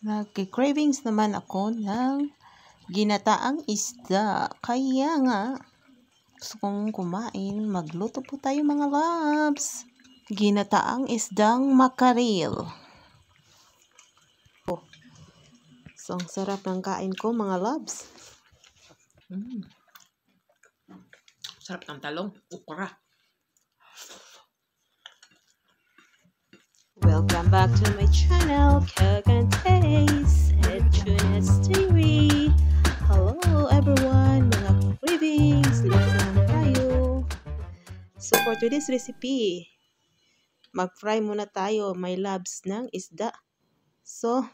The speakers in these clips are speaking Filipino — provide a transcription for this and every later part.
Nagki-cravings naman ako ng ginataang isda. Kaya nga, gusto kong kumain. Magluto po tayo mga loves. Ginataang isdang makaril. So, ang sarap ng kain ko mga loves. Sarap ng talong, ukra. Welcome back to my channel, Cook and Taste at Tunes TV. Hello everyone, mga cravings, luto naman tayo. So for today's recipe, mag-fry muna tayo, my loves, ng isda. So,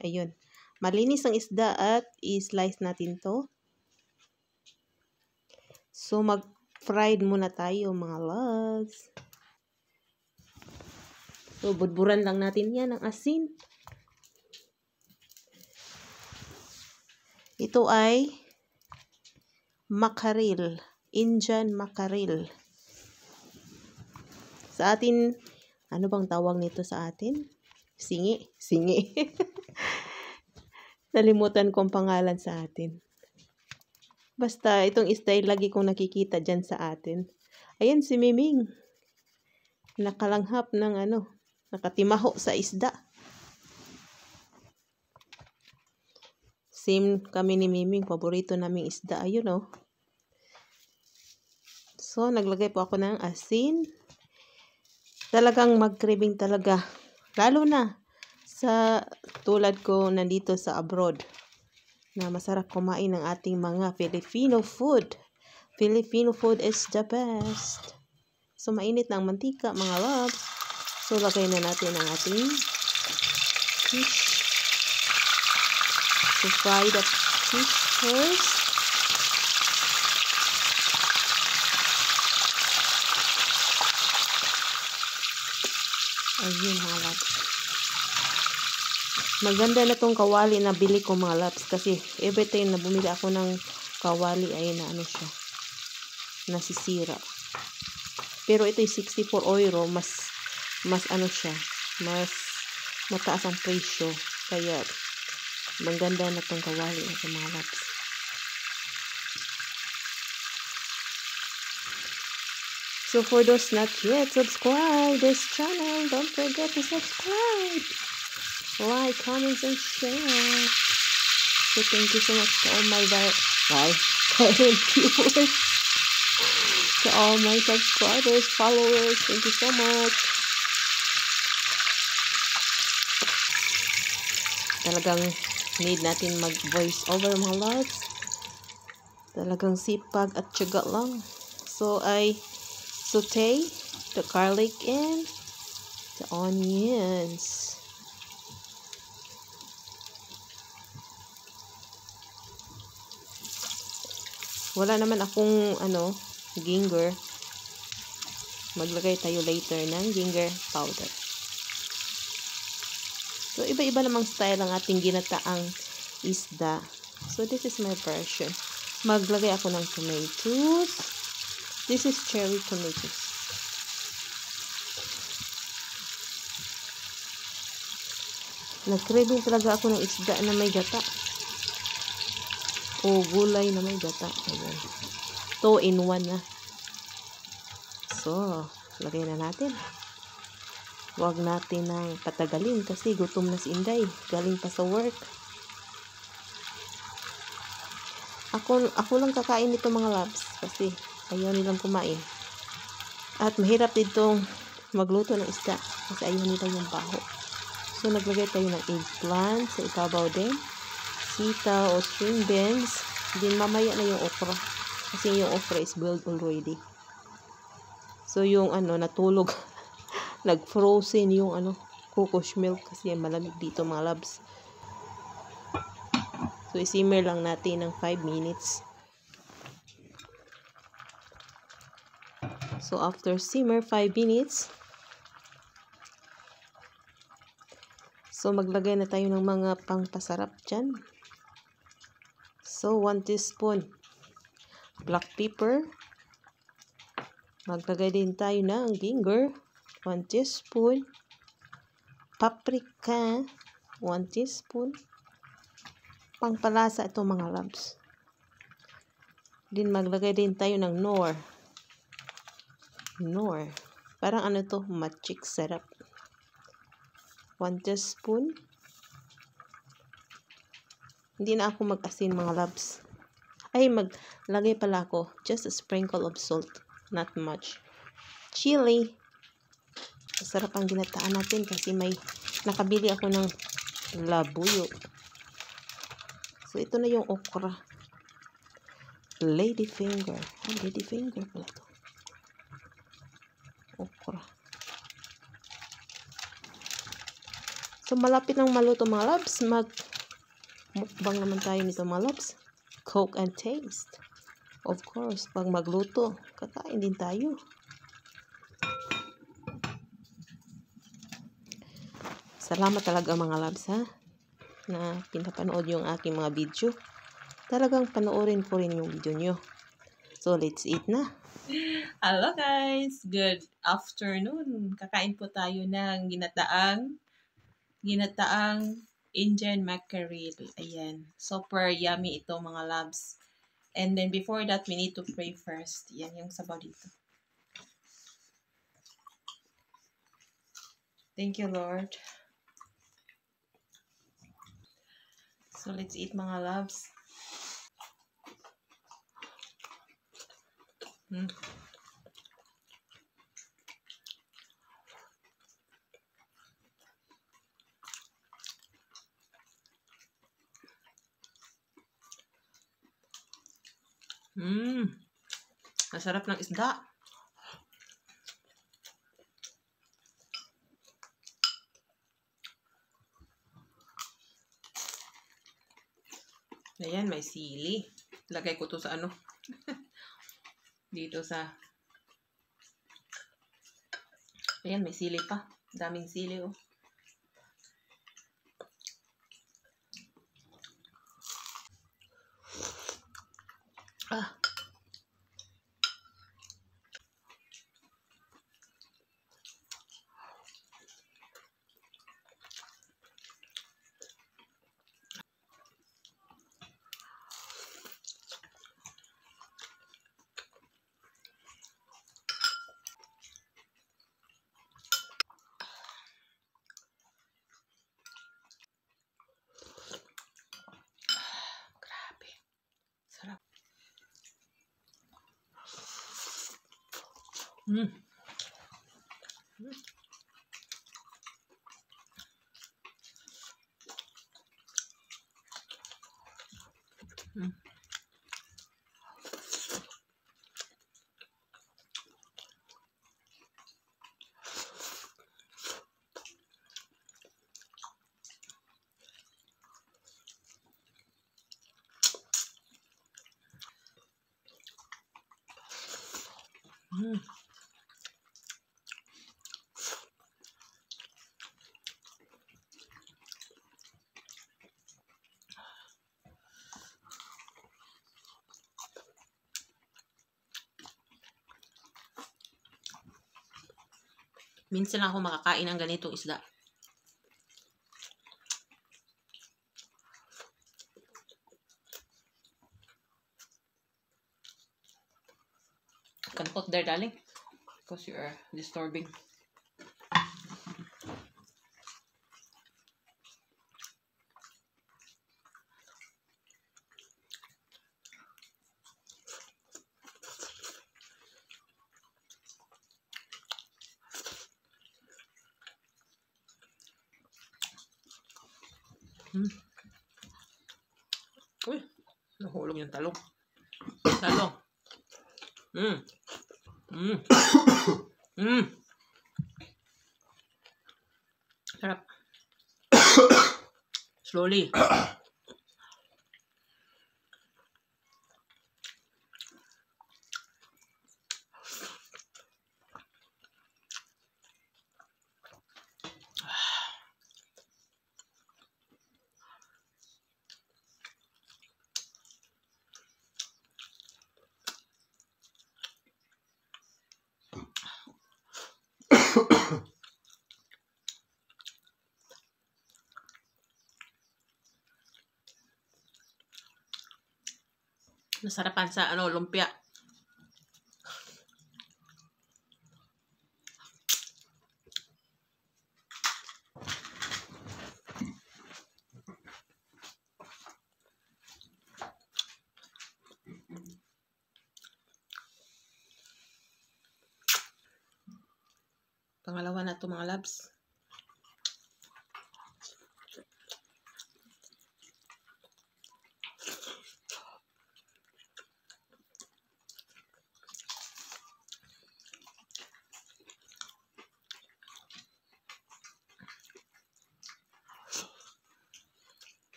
ayun, malinis ang isda at i-slice natin to. So mag-fried muna tayo mga loves. So, budburan lang natin yan ng asin. Ito ay makaril. Indian makaril. Sa atin, ano bang tawag nito sa atin? Singi. Singi. Nalimutan ko ang pangalan sa atin. Basta, itong style lagi kong nakikita dyan sa atin. Ayan si Miming. Nakalanghap ng nakatimaho sa isda. Same kami ni Miming. Paborito naming isda. Ayun o. So, naglagay po ako ng asin. Talagang mag-craving talaga. Lalo na sa tulad ko nandito sa abroad. Na masarap kumain ng ating mga Filipino food. Filipino food is the best. So, mainit na ang mantika mga loves. So, lagay na natin ang ating fish. So, fry the fish first. Ayun mga loves. Maganda na tong kawali na bili ko mga loves. Kasi every time na bumili ako ng kawali ay nasisira. Pero ito ay 64 euro. Mas siya. Mas mataas ang presyo. Kaya maganda na tong kawali na mga loves. So for those not yet subscribe this channel, don't forget to subscribe, like, comments, and share. So thank you so much to all my current viewers, to all my subscribers, followers. Thank you so much. Talagang need natin mag-voice over mga loves. Talagang sipag at tiyaga lang. So I saute the garlic and the onions. Wala naman akong ginger. Maglagay tayo later ng ginger powder. So iba-iba namang style ang ating ginataang isda. So this is my version. Maglagay ako ng tomatoes. This is cherry tomatoes. Nag-craving talaga ako ng isda na may gata. O gulay na may gata. Ayan. 2 in 1 na. So, lagay na natin. Huwag natin nang patagalin kasi gutom na si Inday. Galing pa sa work. Ako lang kakain nito mga loves kasi ayaw nilang kumain. At mahirap ditong magluto ng isda kasi ayaw nila yung baho. So, naglagay tayo ng eggplant sa ibabaw din. Sitaw o string beans. Din mamaya na yung okra. Kasi yung okra is boiled already. So, yung natulog. Nag-frozen yung coconut milk kasi malamig dito mga loves. So, isimmer lang natin ng 5 minutes. So, after simmer 5 minutes, so maglagay na tayo ng mga pangpasarap dyan. So, 1 teaspoon black pepper. Maglagay din tayo ng ginger. 1 teaspoon. Paprika. 1 teaspoon. Pangpalasa ito mga loves. Din maglagay din tayo ng Knorr. Parang ano to, magic syrup. 1 teaspoon. Hindi na ako mag-asin mga loves. Ay, maglagay pala ako. Just a sprinkle of salt. Not much. Chili. Masarap ang ginataan natin kasi may nakabili ako ng labuyo. So, ito na yung okra. Lady finger. Lady finger pala ito. Okra. So, malapit ng maluto mga loves. Mukbang naman tayo nito mga loves. Cook and taste. Of course, pag magluto, kakain din tayo. Salamat talaga mga loves ha, na pinapanood yung aking mga video. Talagang panoorin ko rin yung video nyo. So, let's eat na. Hello guys! Good afternoon! Kakain po tayo ng ginataang Indian mackerel. Ayan. Super yummy ito mga loves. And then before that, we need to pray first. Yan yung sabaw dito. Thank you, Lord. So, let's eat mga loves. Masarap ng isda. Ayan, may sili. Lagay ko to sa ano. Dito sa... Ayan, may sili pa. Daming sili, oh. Grabe. Sarap. Minsan lang ako makakain ng ganitong isda. Can put there, darling, because you are disturbing. Uy, nahulog yung talong. Talong. Sarap. Slowly. Nasarapan sa lumpia. Pangalawa na to mga labs.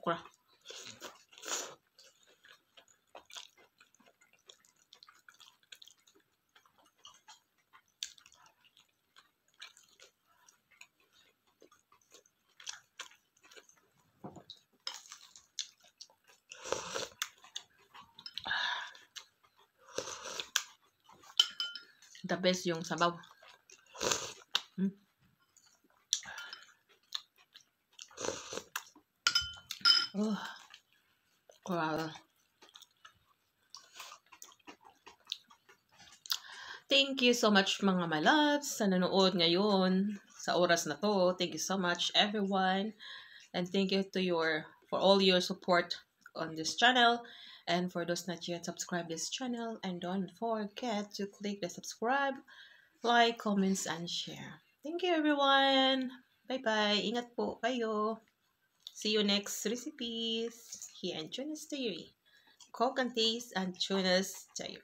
Okra. The best yung sabaw. Oh, wow. Thank you so much mga my loves sa nanood ngayon sa oras na to. Thank you so much everyone. And thank you for all your support on this channel. And for those not yet subscribe this channel, and don't forget to click the subscribe, like, comments, and share. Thank you everyone. Bye-bye. Ingat po kayo. See you next recipes here in Tuna's Diary. Cook and taste and Tuna's Diary.